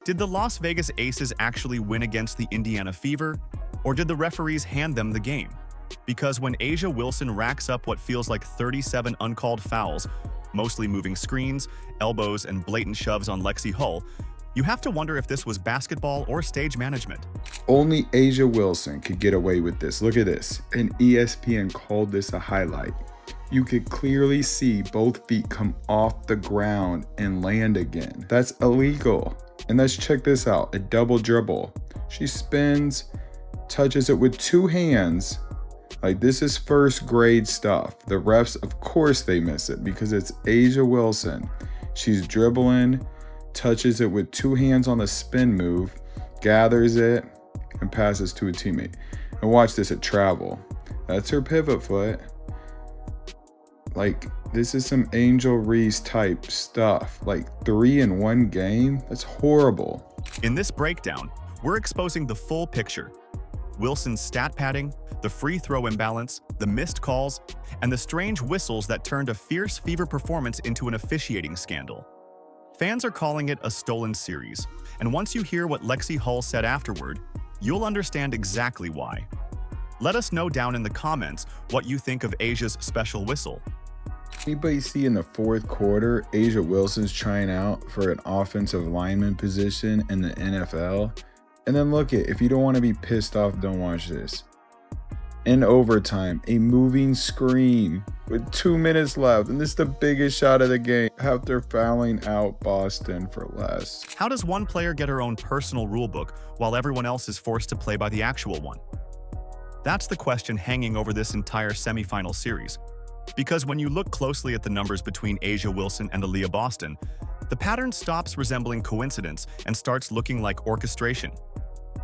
Did the Las Vegas Aces actually win against the Indiana Fever, or did the referees hand them the game? Because when A'ja Wilson racks up what feels like 37 uncalled fouls, mostly moving screens, elbows, and blatant shoves on Lexie Hull, you have to wonder if this was basketball or stage management. Only A'ja Wilson could get away with this. Look at this. And ESPN called this a highlight. You could clearly see both feet come off the ground and land again. That's illegal. And let's check this out. A double dribble. She spins, touches it with two hands. Like, this is first grade stuff. The refs, of course they miss it because it's A'ja Wilson. She's dribbling, touches it with two hands on the spin move, gathers it, and passes to a teammate. And watch this at travel. That's her pivot foot. Like, this is some Angel Reese type stuff. Like, 3 in one game? That's horrible. In this breakdown, we're exposing the full picture. Wilson's stat padding, the free throw imbalance, the missed calls, and the strange whistles that turned a fierce Fever performance into an officiating scandal. Fans are calling it a stolen series, and once you hear what Lexie Hull said afterward, you'll understand exactly why. Let us know down in the comments what you think of A'ja's special whistle. Anybody see in the fourth quarter, A'ja Wilson's trying out for an offensive lineman position in the NFL? And then look it, if you don't want to be pissed off, don't watch this. In overtime, a moving screen with 2 minutes left, and this is the biggest shot of the game after fouling out Boston for less. How does one player get her own personal rulebook while everyone else is forced to play by the actual one? That's the question hanging over this entire semifinal series. Because when you look closely at the numbers between A'ja Wilson and Aaliyah Boston, the pattern stops resembling coincidence and starts looking like orchestration.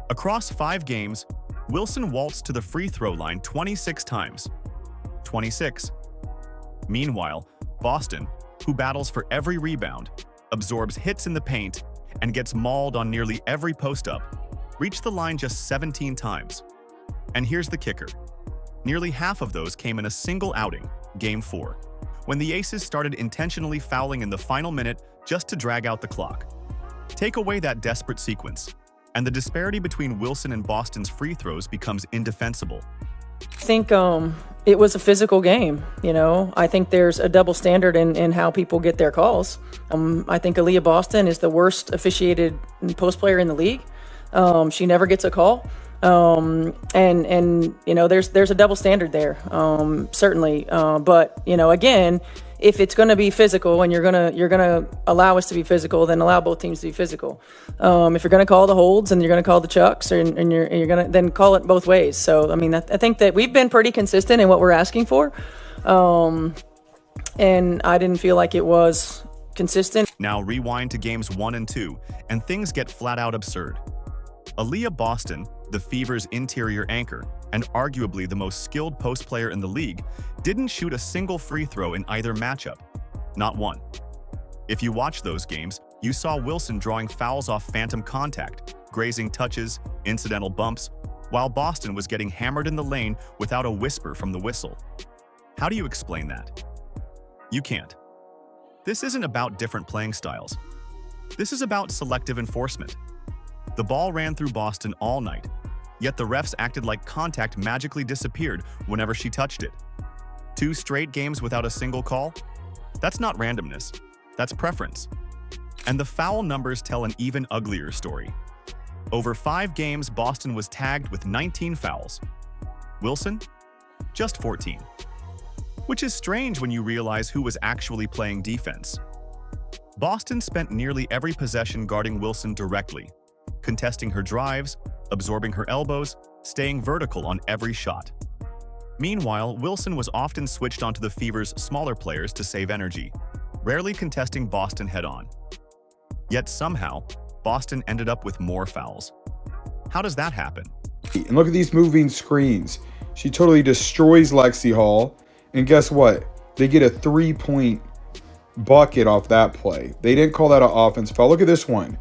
Across 5 games, Wilson waltzed to the free throw line 26 times. 26. Meanwhile, Boston, who battles for every rebound, absorbs hits in the paint, and gets mauled on nearly every post-up, reached the line just 17 times. And here's the kicker. Nearly half of those came in a single outing, Game 4, when the Aces started intentionally fouling in the final minute just to drag out the clock. Take away that desperate sequence, and the disparity between Wilson and Boston's free throws becomes indefensible. I think it was a physical game, you know. I think there's a double standard in how people get their calls. I think Aaliyah Boston is the worst officiated post player in the league. She never gets a call. And you know, there's a double standard there, certainly. But, you know, again, if it's going to be physical and you're going to allow us to be physical, then allow both teams to be physical. If you're going to call the holds and you're going to call the chucks and you're going to then call it both ways. So, I mean, I think that we've been pretty consistent in what we're asking for. And I didn't feel like it was consistent. Now rewind to games 1 and 2, and things get flat out absurd. Aaliyah Boston, the Fever's interior anchor, and arguably the most skilled post player in the league, didn't shoot a single free throw in either matchup. Not one. If you watch those games, you saw Wilson drawing fouls off phantom contact, grazing touches, incidental bumps, while Boston was getting hammered in the lane without a whisper from the whistle. How do you explain that? You can't. This isn't about different playing styles. This is about selective enforcement. The ball ran through Boston all night, yet the refs acted like contact magically disappeared whenever she touched it. 2 straight games without a single call? That's not randomness, that's preference. And the foul numbers tell an even uglier story. Over 5 games, Boston was tagged with 19 fouls. Wilson? Just 14. Which is strange when you realize who was actually playing defense. Boston spent nearly every possession guarding Wilson directly, contesting her drives, absorbing her elbows, staying vertical on every shot. Meanwhile, Wilson was often switched onto the Fever's smaller players to save energy, rarely contesting Boston head-on. Yet somehow, Boston ended up with more fouls. How does that happen? And look at these moving screens. She totally destroys Lexie Hull. And guess what? They get a 3-point bucket off that play. They didn't call that an offense foul. Look at this one.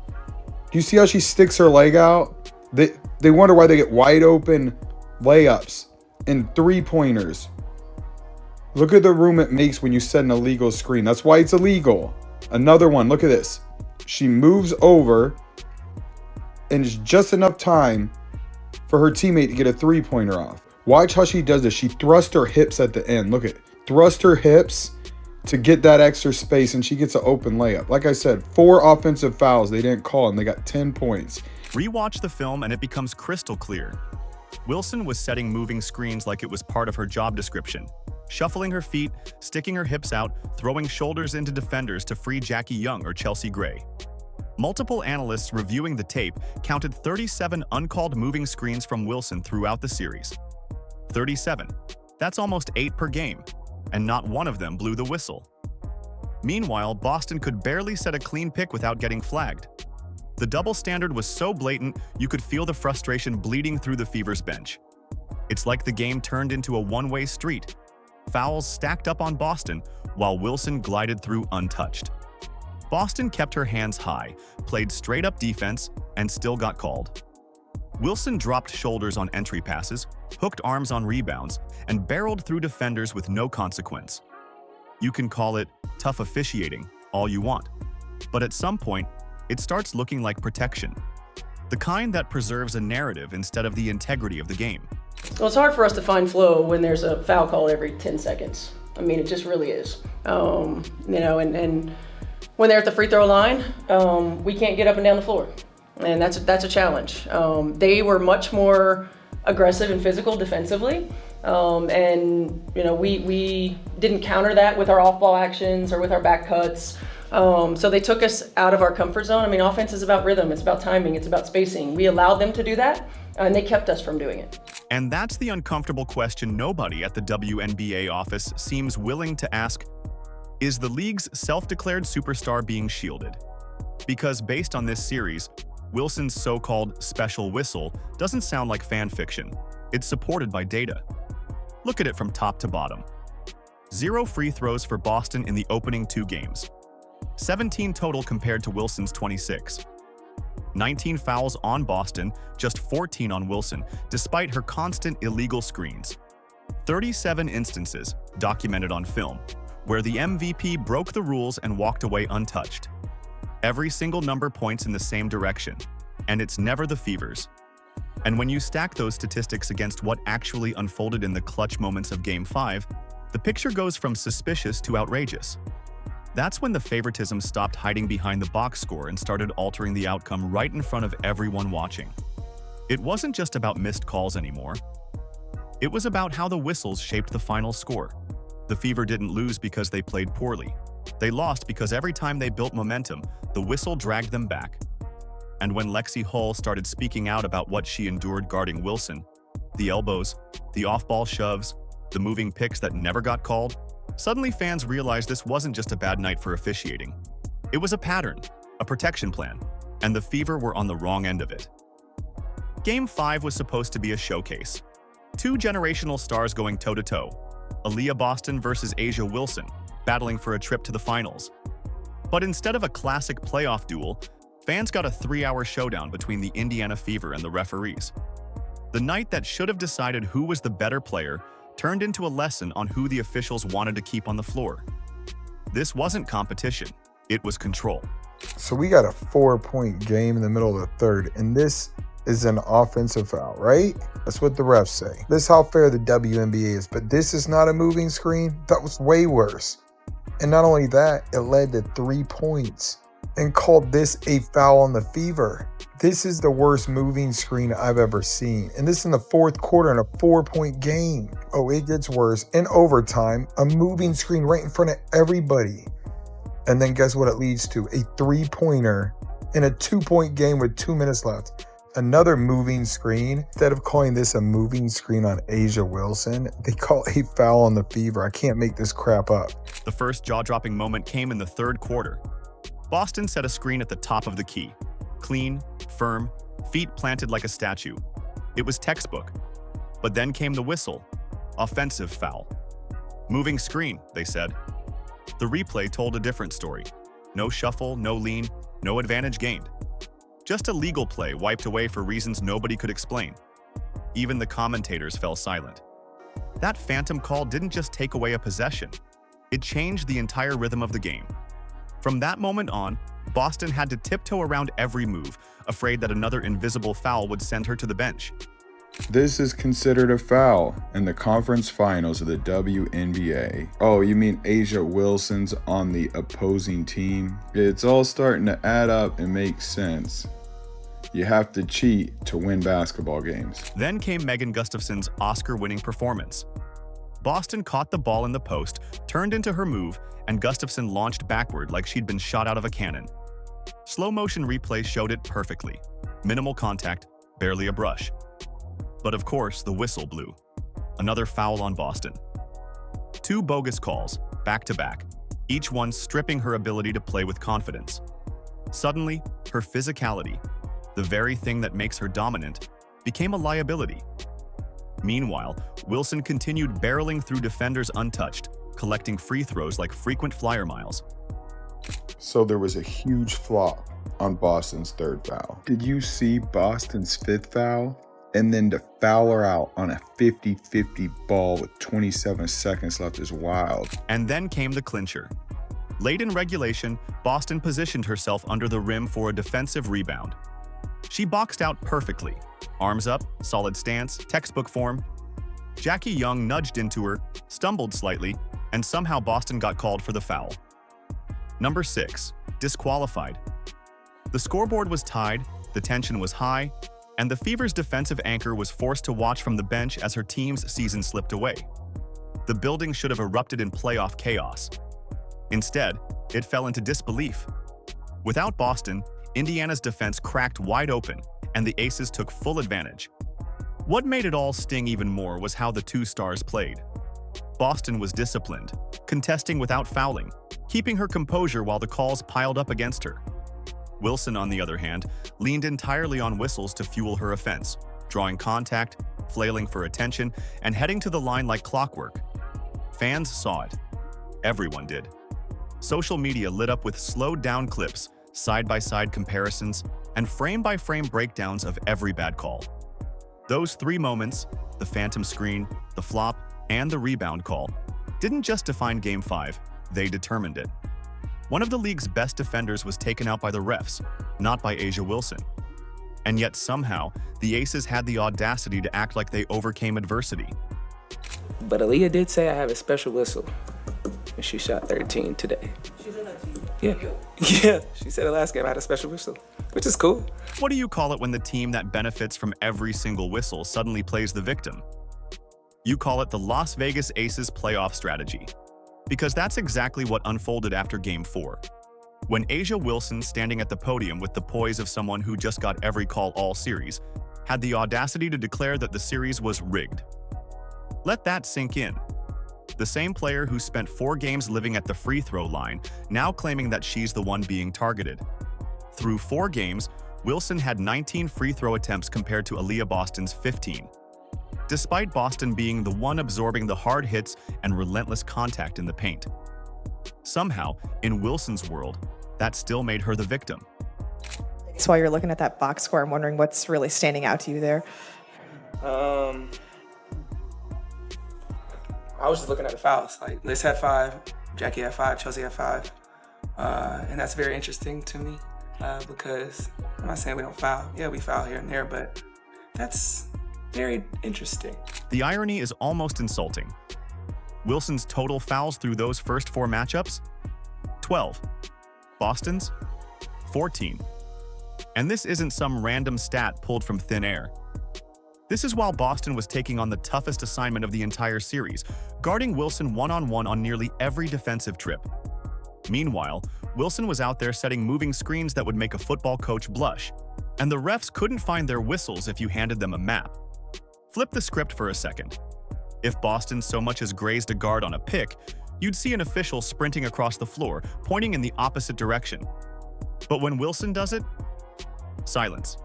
Do you see how she sticks her leg out? They wonder why they get wide open layups and 3-pointers. Look at the room it makes when you set an illegal screen. That's why it's illegal. Another one, look at this. She moves over and it's just enough time for her teammate to get a three-pointer off. Watch how she does this. She thrusts her hips at the end. Look at it. Thrust her hips to get that extra space, and she gets an open layup. Like I said, 4 offensive fouls they didn't call, and they got 10 points. Rewatch the film and it becomes crystal clear. Wilson was setting moving screens like it was part of her job description, shuffling her feet, sticking her hips out, throwing shoulders into defenders to free Jackie Young or Chelsea Gray. Multiple analysts reviewing the tape counted 37 uncalled moving screens from Wilson throughout the series. 37. That's almost 8 per game, and not one of them blew the whistle. Meanwhile, Boston could barely set a clean pick without getting flagged. The double standard was so blatant, you could feel the frustration bleeding through the Fever's bench. It's like the game turned into a one-way street. Fouls stacked up on Boston, while Wilson glided through untouched. Boston kept her hands high, played straight-up defense, and still got called. Wilson dropped shoulders on entry passes, hooked arms on rebounds, and barreled through defenders with no consequence. You can call it tough officiating all you want, but at some point, it starts looking like protection. The kind that preserves a narrative instead of the integrity of the game. Well, it's hard for us to find flow when there's a foul call every 10 seconds. I mean, it just really is. And when they're at the free throw line, we can't get up and down the floor. And that's a challenge. They were much more aggressive and physical defensively. We didn't counter that with our off-ball actions or with our back cuts. So they took us out of our comfort zone. I mean, offense is about rhythm, it's about timing, it's about spacing. We allowed them to do that, and they kept us from doing it. And that's the uncomfortable question nobody at the WNBA office seems willing to ask. Is the league's self-declared superstar being shielded? Because based on this series, Wilson's so-called special whistle doesn't sound like fan fiction. It's supported by data. Look at it from top to bottom. 0 free throws for Boston in the opening 2 games. 17 total compared to Wilson's 26. 19 fouls on Boston, just 14 on Wilson, despite her constant illegal screens. 37 instances, documented on film, where the MVP broke the rules and walked away untouched. Every single number points in the same direction, and it's never the Fevers. And when you stack those statistics against what actually unfolded in the clutch moments of Game 5, the picture goes from suspicious to outrageous. That's when the favoritism stopped hiding behind the box score and started altering the outcome right in front of everyone watching. It wasn't just about missed calls anymore. It was about how the whistles shaped the final score. The Fever didn't lose because they played poorly. They lost because every time they built momentum, the whistle dragged them back. And when Lexie Hull started speaking out about what she endured guarding Wilson, the elbows, the off-ball shoves, the moving picks that never got called, suddenly fans realized this wasn't just a bad night for officiating. It was a pattern, a protection plan, and the Fever were on the wrong end of it. Game 5 was supposed to be a showcase. 2 generational stars going toe-to-toe, Aaliyah Boston versus A'ja Wilson, battling for a trip to the finals. But instead of a classic playoff duel, fans got a 3-hour showdown between the Indiana Fever and the referees. The night that should have decided who was the better player turned into a lesson on who the officials wanted to keep on the floor. This wasn't competition, it was control. So we got a 4-point game in the middle of the third, and this is an offensive foul, right? That's what the refs say. This is how fair the WNBA is, but this is not a moving screen. That was way worse. And not only that, it led to 3 points and called this a foul on the Fever. This is the worst moving screen I've ever seen. And this in the 4th quarter in a 4-point game. Oh, it gets worse. In overtime, a moving screen right in front of everybody. And then guess what it leads to? A 3-pointer in a 2-point game with 2 minutes left. Another moving screen. Instead of calling this a moving screen on A'ja Wilson, they call a foul on the Fever. I can't make this crap up. The first jaw-dropping moment came in the 3rd quarter. Boston set a screen at the top of the key. Clean, firm, feet planted like a statue. It was textbook. But then came the whistle. Offensive foul. Moving screen, they said. The replay told a different story. No shuffle, no lean, no advantage gained. Just a legal play wiped away for reasons nobody could explain. Even the commentators fell silent. That phantom call didn't just take away a possession. It changed the entire rhythm of the game. From that moment on, Boston had to tiptoe around every move, afraid that another invisible foul would send her to the bench. This is considered a foul in the conference finals of the WNBA. Oh, you mean Asia Wilson's on the opposing team? It's all starting to add up and make sense. You have to cheat to win basketball games. Then came Megan Gustafson's Oscar-winning performance. Boston caught the ball in the post, turned into her move, and Gustafson launched backward like she'd been shot out of a cannon. Slow-motion replay showed it perfectly. Minimal contact, barely a brush. But of course, the whistle blew. Another foul on Boston. 2 bogus calls, back-to-back, each one stripping her ability to play with confidence. Suddenly, her physicality, the very thing that makes her dominant, became a liability. Meanwhile, Wilson continued barreling through defenders untouched, collecting free throws like frequent flyer miles. So there was a huge flop on Boston's 3rd foul. Did you see Boston's 5th foul? And then to foul her out on a 50-50 ball with 27 seconds left is wild. And then came the clincher. Late in regulation, Boston positioned herself under the rim for a defensive rebound. She boxed out perfectly. Arms up, solid stance, textbook form. Jackie Young nudged into her, stumbled slightly, and somehow Boston got called for the foul. Number 6, disqualified. The scoreboard was tied, the tension was high, and the Fever's defensive anchor was forced to watch from the bench as her team's season slipped away. The building should have erupted in playoff chaos. Instead, it fell into disbelief. Without Boston, Indiana's defense cracked wide open, and the Aces took full advantage. What made it all sting even more was how the 2 stars played. Boston was disciplined, contesting without fouling, keeping her composure while the calls piled up against her. Wilson, on the other hand, leaned entirely on whistles to fuel her offense, drawing contact, flailing for attention, and heading to the line like clockwork. Fans saw it. Everyone did. Social media lit up with slowed-down clips, side-by-side comparisons, and frame-by-frame breakdowns of every bad call. Those 3 moments, the phantom screen, the flop, and the rebound call, didn't just define Game 5, they determined it. One of the league's best defenders was taken out by the refs, not by Asia Wilson. And yet somehow, the Aces had the audacity to act like they overcame adversity. But Aaliyah did say I have a special whistle, and she shot 13 today. She said that to you? Yeah. Yeah, she said the last game I had a special whistle, which is cool. What do you call it when the team that benefits from every single whistle suddenly plays the victim? You call it the Las Vegas Aces playoff strategy. Because that's exactly what unfolded after Game 4. When Asia Wilson, standing at the podium with the poise of someone who just got every call all series, had the audacity to declare that the series was rigged. Let that sink in. The same player who spent 4 games living at the free throw line, now claiming that she's the one being targeted. Through 4 games, Wilson had 19 free throw attempts compared to Aaliyah Boston's 15. Despite Boston being the one absorbing the hard hits and relentless contact in the paint. Somehow, in Wilson's world, that still made her the victim. So while you're looking at that box score, I'm wondering what's really standing out to you there. I was just looking at the fouls. Like, Liz had 5, Jackie had 5, Chelsea had 5. And that's very interesting to me because I'm not saying we don't foul. Yeah, we foul here and there, but that's very interesting. The irony is almost insulting. Wilson's total fouls through those first 4 matchups? 12. Boston's? 14. And this isn't some random stat pulled from thin air. This is while Boston was taking on the toughest assignment of the entire series, guarding Wilson one-on-one on nearly every defensive trip. Meanwhile, Wilson was out there setting moving screens that would make a football coach blush, and the refs couldn't find their whistles if you handed them a map. Flip the script for a second. If Boston so much as grazed a guard on a pick, you'd see an official sprinting across the floor, pointing in the opposite direction. But when Wilson does it, silence.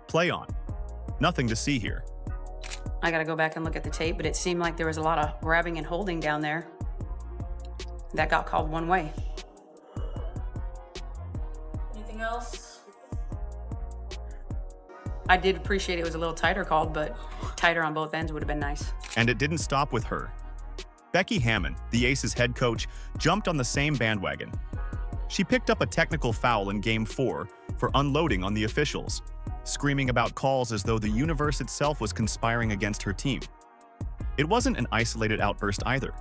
Play on. Nothing to see here. I gotta go back and look at the tape, but it seemed like there was a lot of grabbing and holding down there. That got called one way. Anything else? I did appreciate it was a little tighter called, but tighter on both ends would have been nice. And it didn't stop with her. Becky Hammon, the Aces head coach, jumped on the same bandwagon. She picked up a technical foul in Game 4 for unloading on the officials, screaming about calls as though the universe itself was conspiring against her team. It wasn't an isolated outburst either.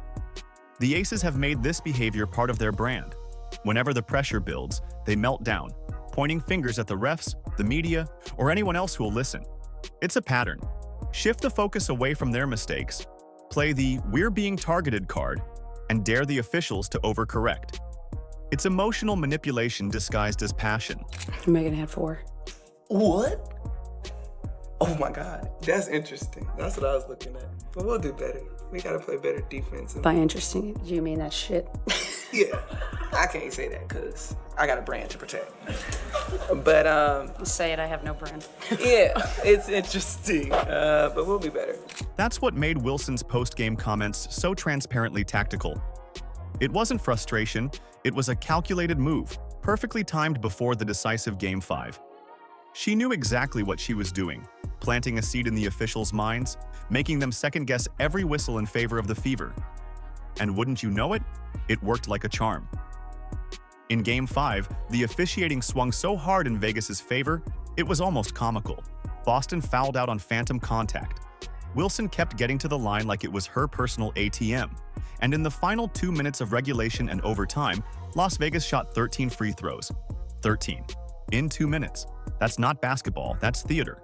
The Aces have made this behavior part of their brand. Whenever the pressure builds, they melt down, pointing fingers at the refs, the media, or anyone else who will listen. It's a pattern. Shift the focus away from their mistakes, play the "we're being targeted" card, and dare the officials to overcorrect. It's emotional manipulation disguised as passion. Megan had 4. What? Oh my God, that's interesting. That's what I was looking at. But we'll do better. We gotta play better defense. By interesting, do you mean that shit? Yeah, I can't say that because I got a brand to protect. But You say it, I have no brand. yeah, it's interesting. But we'll be better. That's what made Wilson's post-game comments so transparently tactical. It wasn't frustration, it was a calculated move, perfectly timed before the decisive Game 5. She knew exactly what she was doing, planting a seed in the officials' minds, making them second-guess every whistle in favor of the Fever. And wouldn't you know it, it worked like a charm. In Game 5, the officiating swung so hard in Vegas's favor, it was almost comical. Boston fouled out on phantom contact. Wilson kept getting to the line like it was her personal ATM. And in the final 2 minutes of regulation and overtime, Las Vegas shot 13 free throws. 13. In 2 minutes. That's not basketball, that's theater.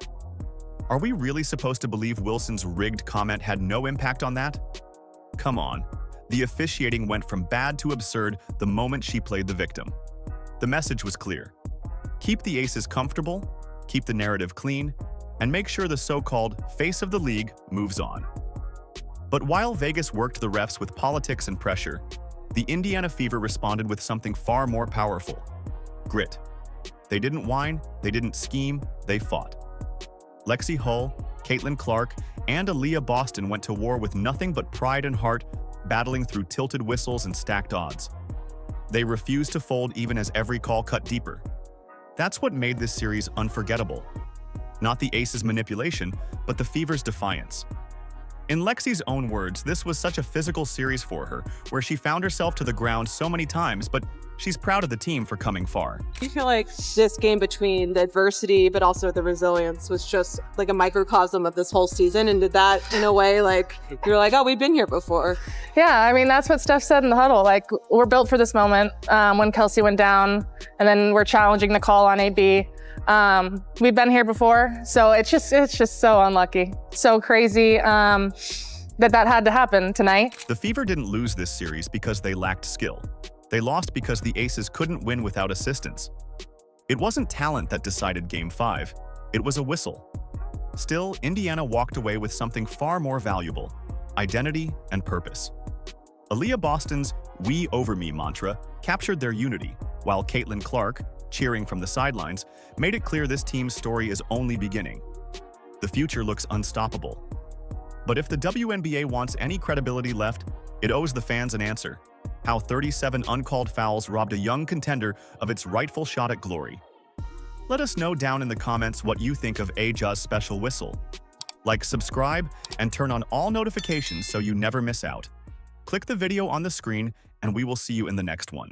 Are we really supposed to believe Wilson's rigged comment had no impact on that? Come on. The officiating went from bad to absurd the moment she played the victim. The message was clear. Keep the Aces comfortable, keep the narrative clean, and make sure the so-called face of the league moves on. But while Vegas worked the refs with politics and pressure, the Indiana Fever responded with something far more powerful: grit. They didn't whine, they didn't scheme, they fought. Lexie Hull, Caitlin Clark, and Aaliyah Boston went to war with nothing but pride and heart, battling through tilted whistles and stacked odds. They refused to fold even as every call cut deeper. That's what made this series unforgettable. Not the Aces' manipulation, but the Fever's defiance. In Lexie's own words, this was such a physical series for her, where she found herself to the ground so many times, but she's proud of the team for coming far. I feel like this game, between the adversity but also the resilience, was just like a microcosm of this whole season. And did that, in a way, like, you're like, oh, we've been here before. Yeah, I mean, that's what Steph said in the huddle. Like, we're built for this moment. When Kelsey went down, and then we're challenging the call on AB. We've been here before, so it's just so unlucky, so crazy that had to happen tonight. The Fever didn't lose this series because they lacked skill. They lost because the Aces couldn't win without assistance. It wasn't talent that decided Game 5, it was a whistle. Still, Indiana walked away with something far more valuable: identity and purpose. Aaliyah Boston's "we over me" mantra captured their unity, while Caitlin Clark, cheering from the sidelines, made it clear this team's story is only beginning. The future looks unstoppable. But if the WNBA wants any credibility left, it owes the fans an answer: how 37 uncalled fouls robbed a young contender of its rightful shot at glory. Let us know down in the comments what you think of Aja's special whistle. Like, subscribe, and turn on all notifications so you never miss out. Click the video on the screen, and we will see you in the next one.